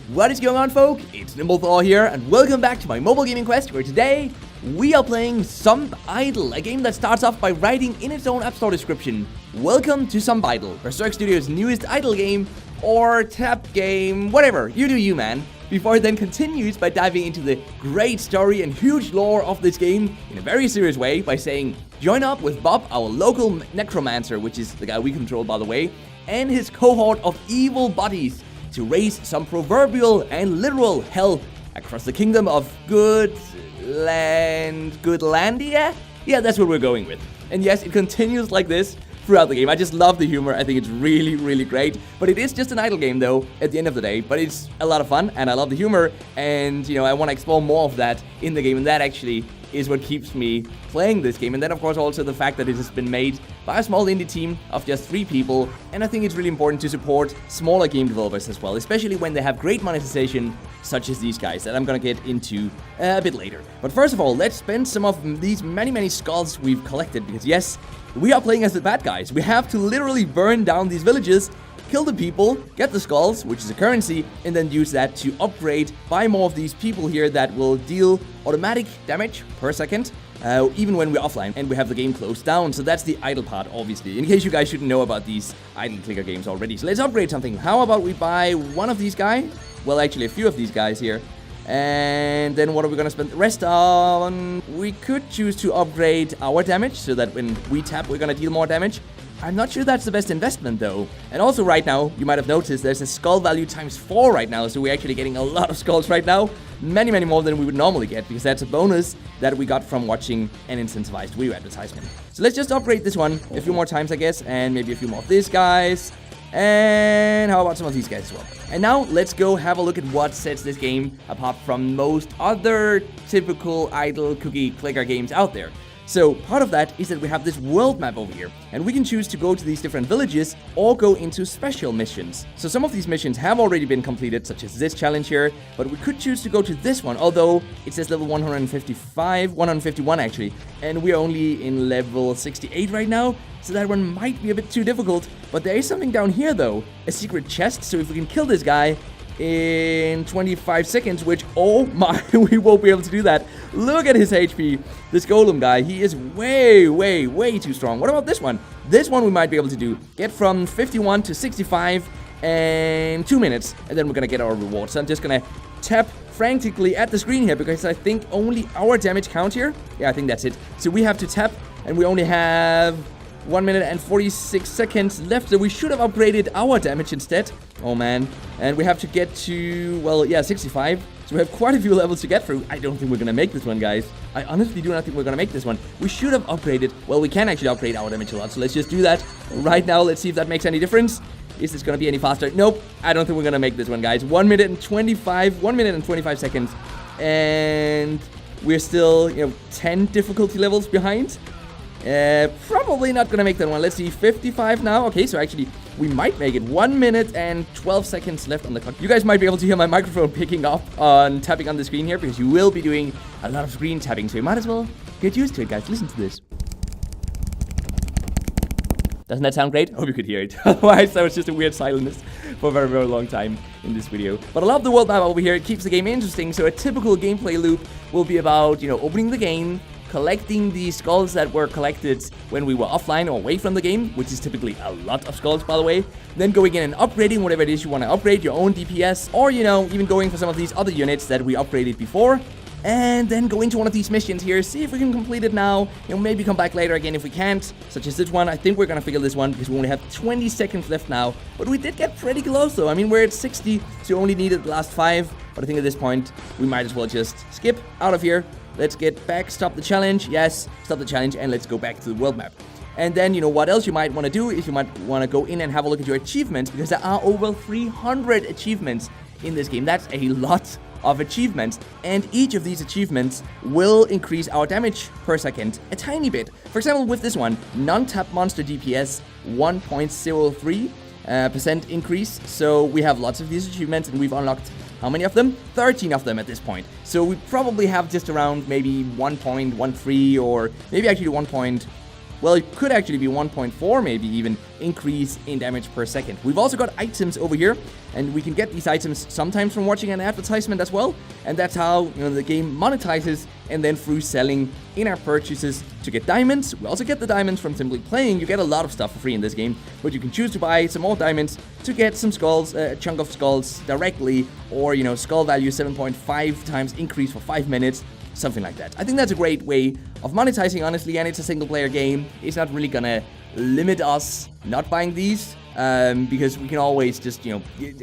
What is going on, folk? It's NimbleThor here, and welcome back to my mobile gaming quest, where today we are playing Zombidle, a game that starts off by writing in its own App Store description, "Welcome to Zombidle, Berserk Studios' newest idle game, or tap game, whatever, you do you, man." Before it then continues by diving into the great story and huge lore of this game in a very serious way by saying, "Join up with Bob, our local necromancer," which is the guy we control, by the way, "and his cohort of evil buddies to raise some proverbial and literal hell across the kingdom of Goodlandia? Yeah, that's what we're going with. And yes, it continues like this throughout the game. I just love the humor. I think it's really, really great. But it is just an idle game, though, at the end of the day. But it's a lot of fun, and I love the humor. And, I want to explore more of that in the game. And that actually is what keeps me playing this game. And then, of course, also the fact that it has been made by a small indie team of just 3 people. And I think it's really important to support smaller game developers as well, especially when they have great monetization, such as these guys, that I'm gonna get into a bit later. But first of all, let's spend some of these many skulls we've collected, because yes, we are playing as the bad guys. We have to literally burn down these villages, kill the people, get the skulls, which is a currency, and then use that to upgrade, buy more of these people here that will deal automatic damage per second, even when we're offline and we have the game closed down. So that's the idle part, obviously, in case you guys shouldn't know about these idle clicker games already. So let's upgrade something. How about we buy one of these guys? Well, actually a few of these guys here. And then what are we gonna spend the rest on? We could choose to upgrade our damage so that when we tap, we're gonna deal more damage. I'm not sure that's the best investment, though. And also right now, you might have noticed there's a skull value times 4 right now, so we're actually getting a lot of skulls right now. Many more than we would normally get, because that's a bonus that we got from watching an incentivized video advertisement. So let's just upgrade this one a few more times, I guess, and maybe a few more of these guys. And how about some of these guys as well? And now let's go have a look at what sets this game apart from most other typical idle cookie clicker games out there. So part of that is that we have this world map over here, and we can choose to go to these different villages or go into special missions. So some of these missions have already been completed, such as this challenge here, but we could choose to go to this one, although it says level 151 actually, and we're only in level 68 right now, so that one might be a bit too difficult. But there is something down here though, a secret chest, so if we can kill this guy in 25 seconds, which, oh my, we won't be able to do that. Look at his HP. This golem guy, he is way too strong. What about this one? This one we might be able to do. Get from 51 to 65 in 2 minutes, and then we're gonna get our reward. So I'm just gonna tap frantically at the screen here, because I think only our damage count here. Yeah, I think that's it. So we have to tap, and we only have 1 minute and 46 seconds left, so we should have upgraded our damage instead. Oh man. And we have to get to, well, yeah, 65. So we have quite a few levels to get through. I don't think we're gonna make this one, guys. I honestly do not think we're gonna make this one. We should have upgraded. Well, we can actually upgrade our damage a lot, so let's just do that right now. Let's see if that makes any difference. Is this gonna be any faster? Nope. I don't think we're gonna make this one, guys. 1 minute and 25 seconds. And we're still, 10 difficulty levels behind. Probably not gonna make that one. Let's see, 55 now. Okay, so actually, we might make it. 1 minute and 12 seconds left on the clock. You guys might be able to hear my microphone picking up on tapping on the screen here, because you will be doing a lot of screen tapping, so you might as well get used to it, guys. Listen to this. Doesn't that sound great? I hope you could hear it. Otherwise, that was just a weird silence for a very long time in this video. But I love the world map over here. It keeps the game interesting. So a typical gameplay loop will be about, opening the game, collecting the skulls that were collected when we were offline or away from the game, which is typically a lot of skulls, by the way. Then going in and upgrading whatever it is you want to upgrade, your own DPS, or, even going for some of these other units that we upgraded before. And then go into one of these missions here, see if we can complete it now, maybe come back later again if we can't, such as this one. I think we're gonna figure this one, because we only have 20 seconds left now, but we did get pretty close though. I mean, we're at 60, so we only needed the last 5, but I think at this point, we might as well just skip out of here. Let's get back, stop the challenge, yes, stop the challenge, and let's go back to the world map. And then, what else you might want to do is you might want to go in and have a look at your achievements, because there are over 300 achievements in this game. That's a lot of achievements, and each of these achievements will increase our damage per second a tiny bit. For example, with this one, non-tap monster DPS 1.03% increase. So we have lots of these achievements, and we've unlocked how many of them? 13 of them at this point. So we probably have just around maybe 1.13 or maybe actually 1.14 well, it could actually be 1.4 maybe even increase in damage per second. We've also got items over here, and we can get these items sometimes from watching an advertisement as well, and that's how the game monetizes, and then through selling in-app purchases to get diamonds. We also get the diamonds from simply playing. You get a lot of stuff for free in this game, but you can choose to buy some more diamonds to get some skulls, a chunk of skulls directly, or skull value 7.5 times increase for 5 minutes. Something like that. I think that's a great way of monetizing, honestly, and it's a single-player game. It's not really gonna limit us not buying these, because we can always just,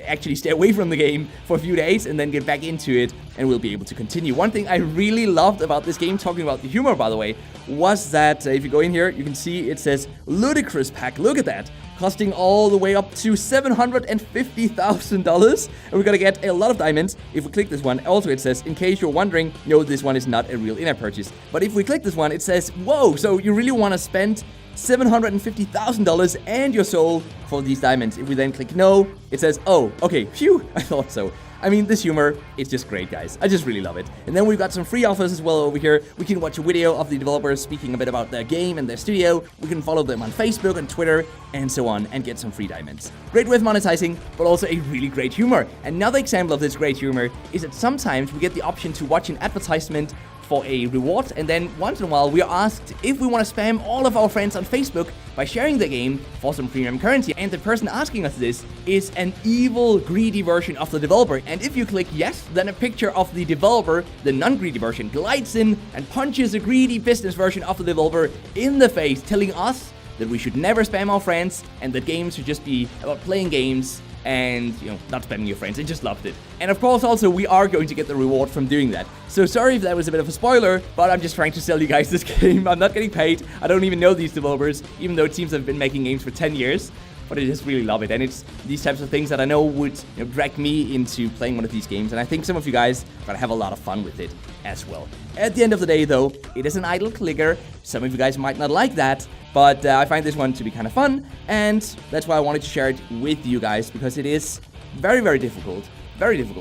actually stay away from the game for a few days and then get back into it, and we'll be able to continue. One thing I really loved about this game, talking about the humor, by the way, was that if you go in here, you can see it says Ludicrous Pack. Look at that. Costing all the way up to $750,000, and we're gonna get a lot of diamonds if we click this one. Also, it says, in case you're wondering, no, this one is not a real in-app purchase. But if we click this one, it says, whoa, so you really want to spend $750,000 and your soul for these diamonds. If we then click no, it says, oh, okay, phew, I thought so. I mean, this humor, it's just great, guys. I just really love it. And then we've got some free offers as well over here. We can watch a video of the developers speaking a bit about their game and their studio. We can follow them on Facebook and Twitter and so on, and get some free diamonds. Great way of monetizing, but also a really great humor. Another example of this great humor is that sometimes we get the option to watch an advertisement for a reward, and then once in a while we are asked if we want to spam all of our friends on Facebook by sharing the game for some premium currency. And the person asking us this is an evil, greedy version of the developer. And if you click yes, then a picture of the developer, the non-greedy version, glides in and punches a greedy business version of the developer in the face, telling us that we should never spam our friends and that games should just be about playing games and, not spamming your friends. I just loved it. And of course, also, we are going to get the reward from doing that. So sorry if that was a bit of a spoiler, but I'm just trying to sell you guys this game. I'm not getting paid. I don't even know these developers, even though it seems I've been making games for 10 years. But I just really love it, and it's these types of things that I know would drag me into playing one of these games, and I think some of you guys are gonna have a lot of fun with it as well. At the end of the day, though, it is an idle clicker. Some of you guys might not like that, but I find this one to be kind of fun, and that's why I wanted to share it with you guys, because it is very, very difficult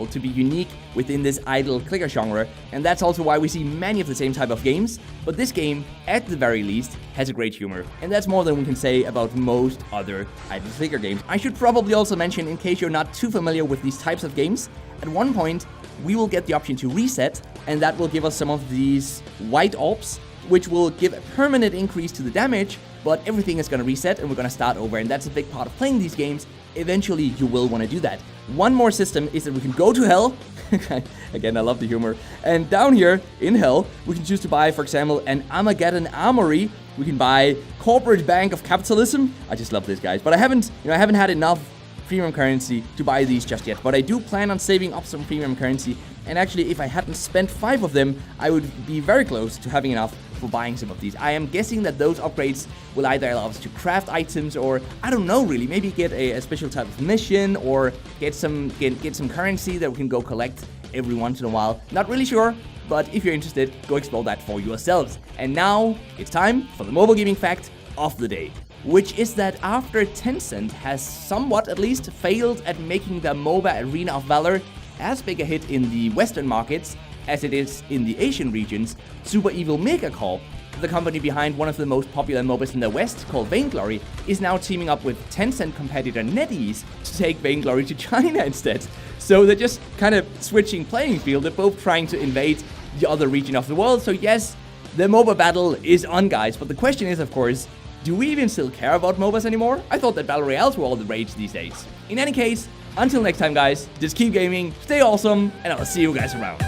to be unique within this idle clicker genre, and that's also why we see many of the same type of games. But this game, at the very least, has a great humor, and that's more than we can say about most other idle clicker games. I should probably also mention, in case you're not too familiar with these types of games, at one point we will get the option to reset, and that will give us some of these white orbs, which will give a permanent increase to the damage, but everything is going to reset and we're going to start over, and that's a big part of playing these games. Eventually, you will want to do that. One more system is that we can go to hell. Again, I love the humor. And down here in hell, we can choose to buy, for example, an Armageddon Armory. We can buy Corporate Bank of Capitalism. I just love this, guys. But I haven't had enough premium currency to buy these just yet. But I do plan on saving up some premium currency. And actually, if I hadn't spent 5 of them, I would be very close to having enough for buying some of these. I am guessing that those upgrades will either allow us to craft items, or I don't know really, maybe get a special type of mission, or get some currency that we can go collect every once in a while. Not really sure, but if you're interested, go explore that for yourselves. And now it's time for the mobile gaming fact of the day, which is that after Tencent has somewhat at least failed at making the MOBA Arena of Valor as big a hit in the Western markets as it is in the Asian regions, Super Evil Megacorp, the company behind one of the most popular MOBAs in the West called Vainglory, is now teaming up with Tencent competitor NetEase to take Vainglory to China instead. So they're just kind of switching playing field. They're both trying to invade the other region of the world. So yes, the MOBA battle is on, guys. But the question is, of course, do we even still care about MOBAs anymore? I thought that Battle Royales were all the rage these days. In any case, until next time, guys, just keep gaming, stay awesome, and I'll see you guys around.